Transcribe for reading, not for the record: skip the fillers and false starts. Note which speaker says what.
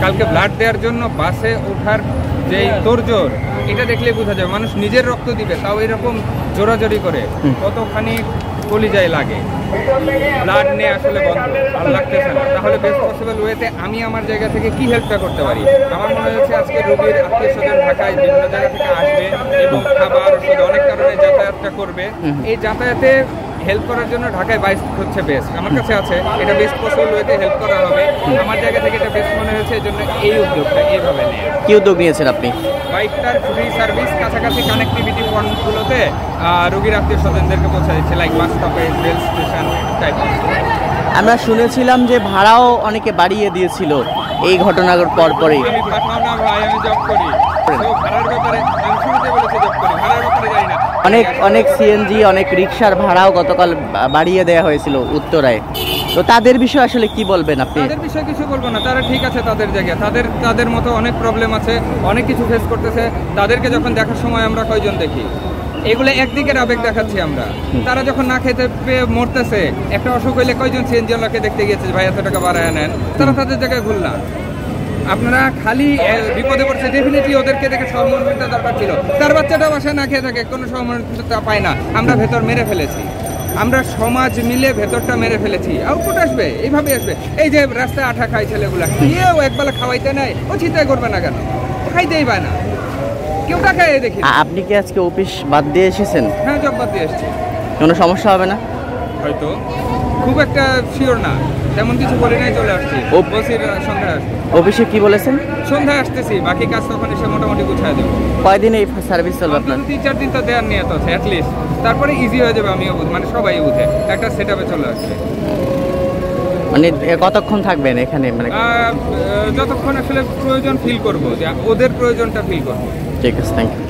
Speaker 1: কালকে ব্লাড দেওয়ার জন্য বাসে ওঠার যে তোড়জোড়, এটা দেখলে বোঝা যায় মানুষ নিজের রক্ত দিবে, তাও এরকম জোরাজোরি করে কতখানি কলিজায় লাগে। ব্লাড নিয়ে আসলে বন্ধ, ভালো লাগতেছে না। তাহলে বেস্ট পসিবল ওয়েতে আমি আমার জায়গা থেকে কি হেল্পটা করতে পারি? আমার মনে হচ্ছে আজকে রোগীর আত্মীয় স্বজন ঢাকায় বিভিন্ন জায়গা থেকে আসবে এবং খাবার ওষুধ অনেক কারণে যাতায়াতটা করবে। এই যাতায়াতে হেল্প করার জন্য ঢাকায় বাইক হচ্ছে বেস্ট, আমার কাছে আছে। এটা বেস্ট পসিবল ওয়েতে হেল্প করা হবে। আমার জায়গা থেকে এটা বেস্ট মনে হয়েছে, এই জন্য এই উদ্যোগটা এইভাবে নেই।
Speaker 2: কি উদ্যোগ নিয়েছেন আপনি?
Speaker 1: বাইকটার ফ্রি সার্ভিস কাছাকাছি কানেক্টিভিটি পয়েন্টগুলোতে রোগীর আত্মীয় স্বজনদেরকে পৌঁছে দিচ্ছে, like bus stoppage, rail station type.
Speaker 2: আমরা শুনেছিলাম যে ভাড়াও অনেকে বাড়িয়ে দিয়েছিল এই ঘটনার পরপরই।
Speaker 1: আমি পাঠাও না ভাই, আমি জব করি। ভাড়ার ব্যাপারে আমি শুরুতে বলেছি জব করি, ভাড়ার ব্যাপারে যাই না।
Speaker 2: অনেক সিএনজি, অনেক রিক্সার ভাড়াও গতকাল বাড়িয়ে দেওয়া হয়েছিল উত্তরায়। তো তাদের বিষয়ে আসলে কি বলবেন আপনি?
Speaker 1: তাদের বিষয়ে কিছু বলবো না, তারা ঠিক আছে তাদের জায়গায়, তাদের মতো অনেক প্রবলেম আছে, অনেক কিছু ফেস করতেছে। তাদেরকে যখন দেখার সময় আমরা কয়জন দেখি, এগুলো একদিকের আবেগ দেখাচ্ছি আমরা। তারা যখন না খেতে পেয়ে মরতেছে, একটা অসুখ হইলে কয়জন সিএনজি ওয়ালাকে দেখতে গিয়েছে ভাই এত টাকা বাড়ায় নেন, তারা তাদের জায়গায় ভুল না। আপনারা খালি বিপদে পড়ছে, ডেফিনেটলি ওদেরকে দেখে সহমর্মিতা দরকার ছিল। তার বাচ্চাটা বাসায় না খেয়ে থাকে, কোনো সহমর্মিতা পায় না, আমরা ভেতর মেরে ফেলেছি। আমরা সমাজ মিলে ভেতরটা মেরে ফেলেছি। আউটপুট আসবে, এইভাবে আসবে। এই যে রাস্তায় আঠা খায় ছেলেগুলা, কেউ একবেলা খাওয়াইতে নাই, ও চিন্তাই করবে না কেন? খাইতেই পায় না, কেউ টাকায় দেখি।
Speaker 2: আপনি কি আজকে অফিস বাদ দিয়ে এসেছেন?
Speaker 1: হ্যাঁ, জব বাদ দিয়ে এসছি।
Speaker 2: কোনো সমস্যা হবে না?
Speaker 1: হয়তো, খুব একটা শিওর না, তেমন কিছু বলে নাই, চলে আসছি। বসির সন্ধ্যায় আসছি।
Speaker 2: অফিসে কি বলেছেন?
Speaker 1: সন্ধ্যায় আসতেছি, বাকি কাজ তখন এসে মোটামুটি গুছাই দেবো।
Speaker 2: কয়দিন এই সার্ভিস চলবে আপনার?
Speaker 1: 3-4 দিন তো দেওয়ার নিয়ত আছে অ্যাটলিস্ট, তারপরে ইজি হয়ে যাবে। আমিও মানে সবাই বুঝে একটা সেট আপে চলে আসছে।
Speaker 2: মানে কতক্ষণ থাকবেন এখানে? মানে
Speaker 1: যতক্ষণ আসলে প্রয়োজন ফিল করবো, যে ওদের প্রয়োজনটা ফিল করবো।
Speaker 2: ঠিক আছে, থ্যাংক ইউ।